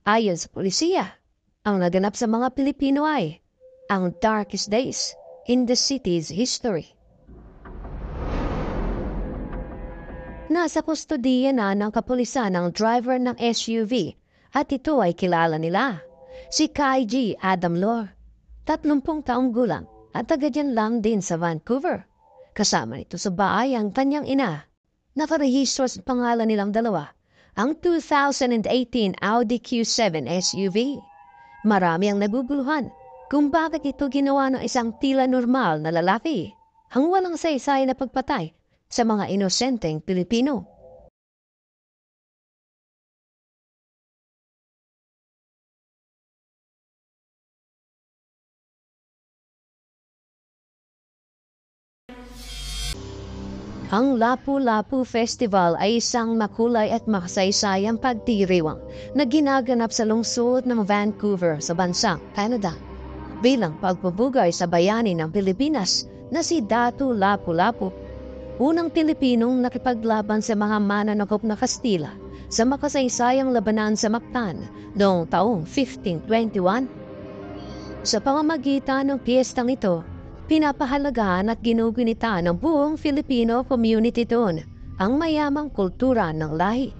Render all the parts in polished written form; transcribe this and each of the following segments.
Ayon sa pulisya, ang naganap sa mga Pilipino ay ang darkest days in the city's history. Nasa kustodiya na ng kapulisan ang driver ng SUV at ito ay kilala nila, si Kai G. Adam Lor, 30 taong gulang at taga dyan lang din sa Vancouver. Kasama nito sa bahay ang kanyang ina. Nakarehistro sa pangalan nilang dalawa, ang 2018 Audi Q7 SUV. Marami ang naguguluhan kung bakit ito ginawa ng isang tila normal na lalaki, ang walang saysay na pagpatay sa mga inosenteng Pilipino. Ang Lapu-Lapu Festival ay isang makulay at makasaysayang pagdiriwang na ginaganap sa lungsod ng Vancouver sa bansang Canada bilang pagpupugay sa bayani ng Pilipinas na si Datu Lapu-Lapu, unang Pilipinong nakipaglaban sa mga mananakop na Kastila sa makasaysayang labanan sa Mactan noong taong 1521. Sa pamamagitan ng piyestang ito, pinapahalagahan at ginugunita ng buong Filipino community doon ang mayamang kultura ng lahi.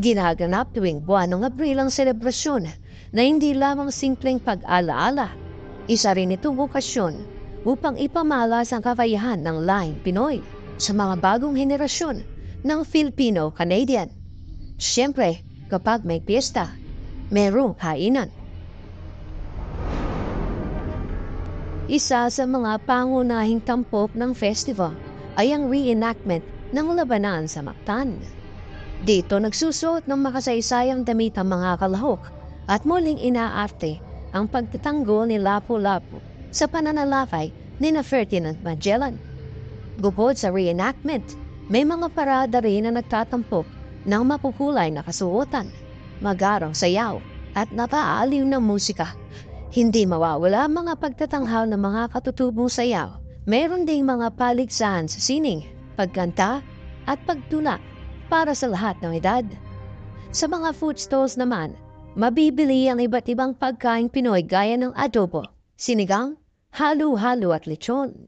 Ginaganap tuwing buwan ng Abril ang selebrasyon na hindi lamang simpleng pag-alaala. Isa rin itong okasyon upang ipamalas ang kakayahan ng lahing Pinoy sa mga bagong henerasyon ng Filipino-Canadian. Siyempre, kapag may piyesta, merong kainan. Isa sa mga pangunahing tampok ng festival ay ang reenactment ng labanan sa Mactan. Dito nagsusuot ng makasaysayang damit ang mga kalahok at muling inaarte ang pagtatanggol ni Lapu-Lapu sa pananalakay ni Ferdinand Magellan. Bukod sa reenactment, may mga parada rin na nagtatampok ng makukulay na kasuotan, magarang sayaw at napaaliw na musika. Hindi mawawala ang mga pagtatanghal ng mga katutubong sayaw. Meron ding mga paligsahan sa sining, pagkanta at pagtula para sa lahat ng edad. Sa mga food stalls naman, mabibili ang iba't ibang pagkain Pinoy gaya ng adobo, sinigang, halo-halo at lechon.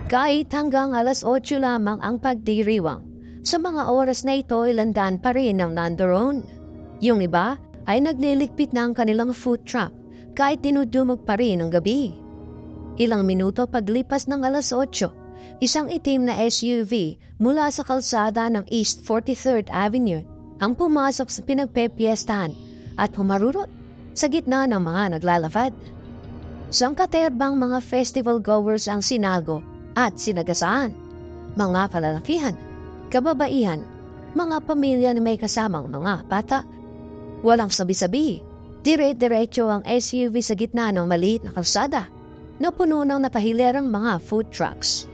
Kahit hanggang alas 8 lamang ang pagdiriwang, sa mga oras na ito ilandan pa rin ang nandoon. Yung iba ay nagliligpit ng kanilang food truck kahit dinudumog pa rin ang gabi. Ilang minuto paglipas ng alas 8, isang itim na SUV mula sa kalsada ng East 43rd Avenue ang pumasok sa pinagpepiestahan at humarurot sa gitna ng mga naglalakad. Sangkaterbang mga festival goers ang sinago at sinagasaan. Mga kalalakihan, kababaihan, mga pamilya na may kasamang mga bata. Walang sabi-sabi, dire-diretso ang SUV sa gitna ng maliit na kalsada na puno ng napahilerang mga food trucks.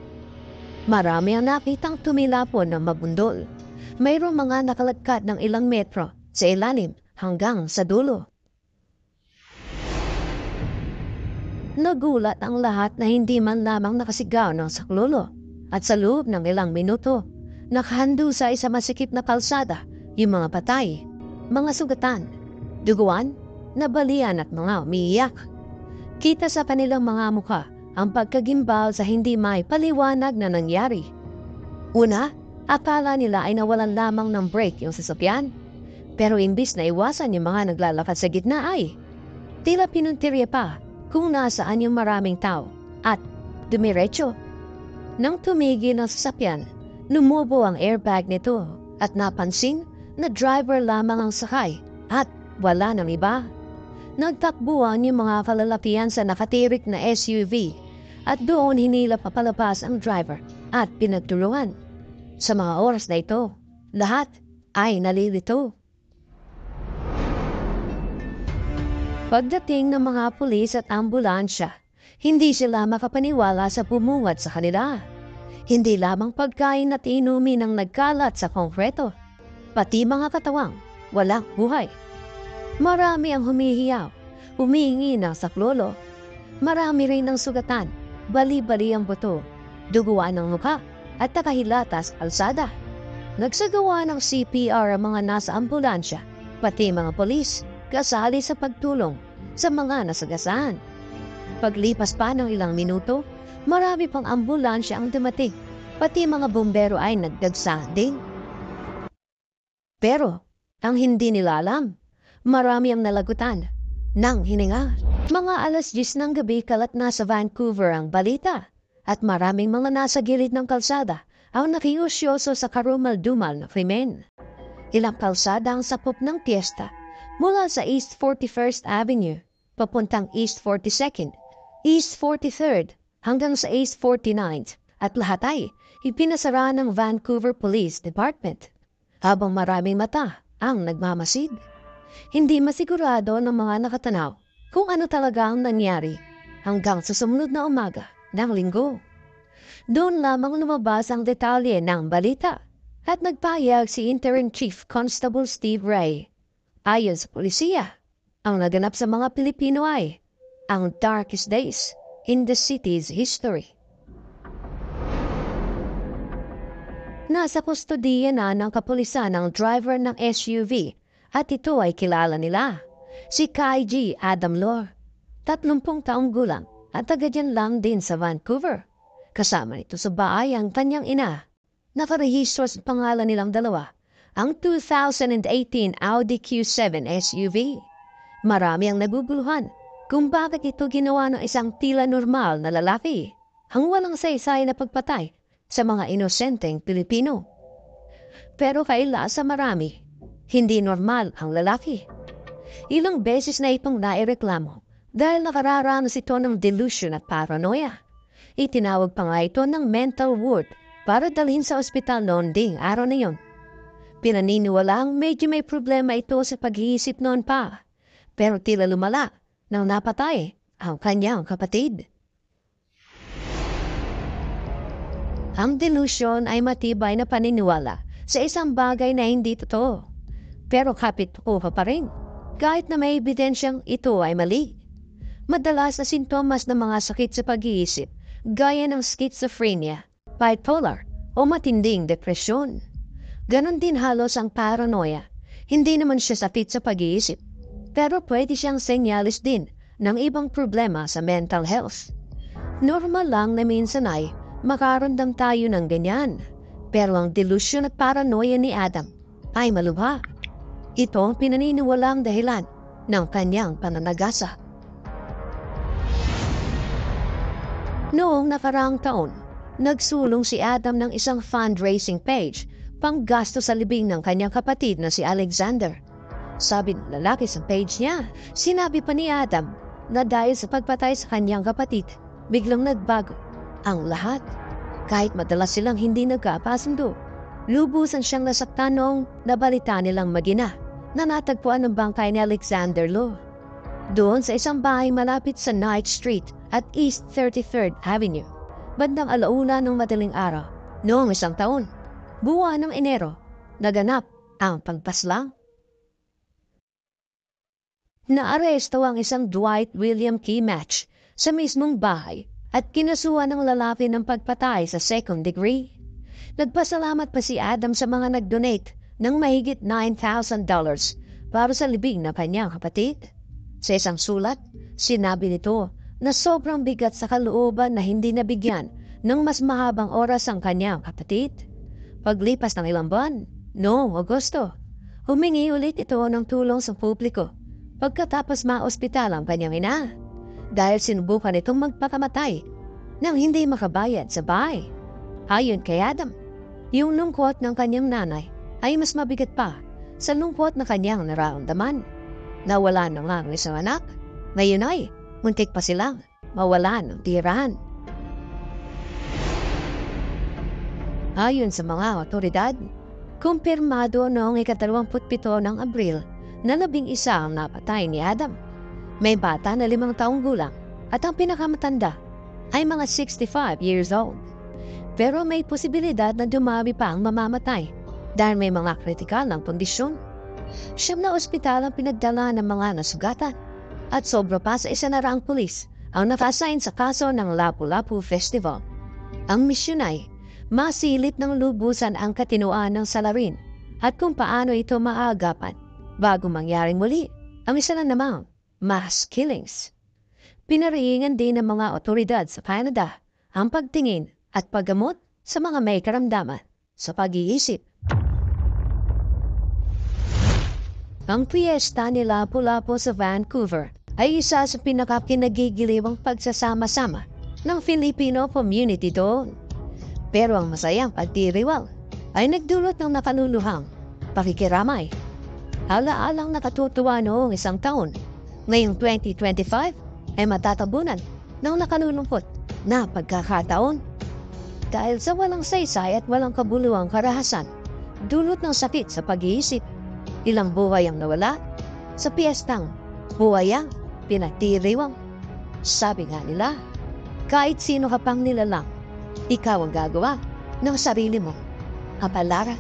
Marami ang nakitang tumilapon ng mabundol. Mayroong mga nakalagkat ng ilang metro sa ilalim hanggang sa dulo. Nagulat ang lahat na hindi man lamang nakasigaw ng saklolo at sa loob ng ilang minuto, nakahandusa sa masikip na kalsada yung mga patay, mga sugatan, duguan, nabalian at mga umiiyak. Kita sa kanilang mga mukha ang pagkagimbal sa hindi may paliwanag na nangyari. Una, akala nila ay nawalan lamang ng brake yung sasakyan. Pero imbis na iwasan yung mga naglalakad sa gitna ay tila pinuntirya pa kung nasaan yung maraming tao at dumiretso. Nang tumigil ang sasakyan, lumubo ang airbag nito at napansin na driver lamang ang sakay at wala ng iba. Nagtakbuhan yung mga kalalakihan sa nakatirik na SUV at doon hinila papalabas ang driver at pinagtulungan. Sa mga oras na ito, lahat ay nalilito. Pagdating ng mga pulis at ambulansya, hindi sila makapaniwala sa bumungad sa kanila. Hindi lamang pagkain at inumin ang nagkalat sa konkreto, pati mga katawang walang buhay. Marami ang humihiyaw, humihingi ng saklolo. Marami rin ang sugatan, bali-bali ang buto, duguan ng mukha at nakahilatas kalsada. Nagsagawa ng CPR ang mga nasa ambulansya, pati mga polis, kasali sa pagtulong sa mga nasagasaan. Paglipas pa ng ilang minuto, marami pang ambulansya ang dumating, pati mga bumbero ay nagdagsa din. Pero, ang hindi nila alam, marami ang nalagutan ng hininga. Mga alas 10 ng gabi kalat na sa Vancouver ang balita at maraming mga nasa gilid ng kalsada ang nakiusyoso sa karumal-dumal na krimen. Ilang kalsada ang sapop ng piyesta mula sa East 41st Avenue papuntang East 42nd, East 43rd hanggang sa East 49th at lahat ay ipinasara ng Vancouver Police Department habang maraming mata ang nagmamasid. Hindi masigurado ng mga nakatanaw kung ano talaga ang nangyari hanggang sa sumunod na umaga ng Linggo. Doon lamang lumabas ang detalye ng balita at nagpahayag si Interim Chief Constable Steve Ray. Ayon sa polisiya, ang naganap sa mga Pilipino ay ang darkest days in the city's history. Nasa kustodiya na ng kapulisan ang driver ng SUV at ito ay kilala nila, si Kai G. Adam Lor, 30 taong gulang at taga dyan lang din sa Vancouver. Kasama nito sa bahay ang kanyang ina. Nakarehistro sa pangalan nilang dalawa, ang 2018 Audi Q7 SUV. Marami ang naguguluhan kung bakit ito ginawa ng isang tila normal na lalaki, ang walang saysay na pagpatay sa mga inosenteng Pilipino. Pero kaila sa marami, hindi normal ang lalaki. Ilang beses na itong naireklamo dahil nakararanas ito ng delusion at paranoia. Itinawag pa nga ito ng mental ward para dalhin sa ospital noon ding araw na yon. Pinaniniwalaang medyo may problema ito sa pag-iisip noon pa, pero tila lumala nang napatay ang kanyang kapatid. Ang delusion ay matibay na paniniwala sa isang bagay na hindi totoo, pero kapit ko pa rin kahit na may ebidensyang ito ay mali. Madalas na sintomas ng mga sakit sa pag-iisip gaya ng schizophrenia, bipolar o matinding depresyon. Ganon din halos ang paranoia. Hindi naman siya sakit sa pag-iisip, pero pwede siyang senyalis din ng ibang problema sa mental health. Normal lang na minsan ay makaramdam tayo ng ganyan, pero ang delusion at paranoia ni Adam ay malubha. Ito ang pinaniniwalang dahilan ng kanyang pananagasa. Noong nakaraang taon, nagsulong si Adam ng isang fundraising page pang gasto sa libing ng kanyang kapatid na si Alexander. Sabi ng lalaki sa page niya, sinabi pa ni Adam na dahil sa pagpatay sa kanyang kapatid, biglang nagbago ang lahat. Kahit madalas silang hindi nagkapasundo, lubusan siyang nasaktan noong nabalita nilang magina na natagpuan ng bangkay ni Alexander Lo doon sa isang bahay malapit sa Knight Street at East 33rd Avenue, bandang alauna ng madaling araw. Noong isang taon, buwan ng Enero, naganap ang pagpaslang. Naaresto ang isang Dwight William Key Match sa mismong bahay at kinasuhan ng lalaki ng pagpatay sa second degree. Nagpasalamat pa si Adam sa mga nag-donate ng mahigit $9,000 para sa libing na kanyang kapatid. Sa isang sulat, sinabi nito na sobrang bigat sa kalooban na hindi nabigyan ng mas mahabang oras ang kanyang kapatid. Paglipas ng ilang buwan, noong Agosto, humingi ulit ito ng tulong sa publiko pagkatapos ma-ospital ang kanyang ina dahil sinubukan itong magpakamatay nang hindi makabayad sa bahay. Ayon kay Adam, yung lungkot ng kanyang nanay ay mas mabigat pa sa lungkot na kanyang nararamdaman. Nawala na nga ang isang anak, ngayon ay muntik pa silang mawalan ng tirahan. Ayon sa mga otoridad, kumpirmado noong ika-27 ng Abril na 11 ang napatay ni Adam. May bata na 5 taong gulang at ang pinakamatanda ay mga 65 years old. Pero may posibilidad na dumami pa ang mamamatay dahil may mga kritikal ng kondisyon. Siyam na ospital ang pinagdala ng mga nasugatan at sobra pa sa isa na raang pulis ang naka-assign sa kaso ng Lapu-Lapu Festival. Ang misyon ay Masilip ng lubusan ang katinoan ng salarin at kung paano ito maagapan bago mangyaring muli ang isa na namang mass killings. Pinariingan din ng mga otoridad sa Canada ang pagtingin at paggamot sa mga may karamdaman sa pag-iisip. Ang piyesta ni Lapu-Lapu sa Vancouver ay isa sa pinakakinagigiliwang pagsasama-sama ng Filipino community doon. Pero ang masayang pagdiriwang ay nagdulot ng nakaluluhang pakikiramay. Alaalang nakatutuwa noong isang taon, ngayong 2025 ay matatabunan ng nakalulungkot na pagkakataon. Dahil sa walang saysay at walang kabuluhang karahasan, dulot ng sakit sa pag-iisip, ilang buhay ang nawala sa piyestang buhay ang pinagdiriwang. Sabi nga nila, kahit sino ka pang nilalang, ikaw ang gagawa ng sarili mo kapalaran.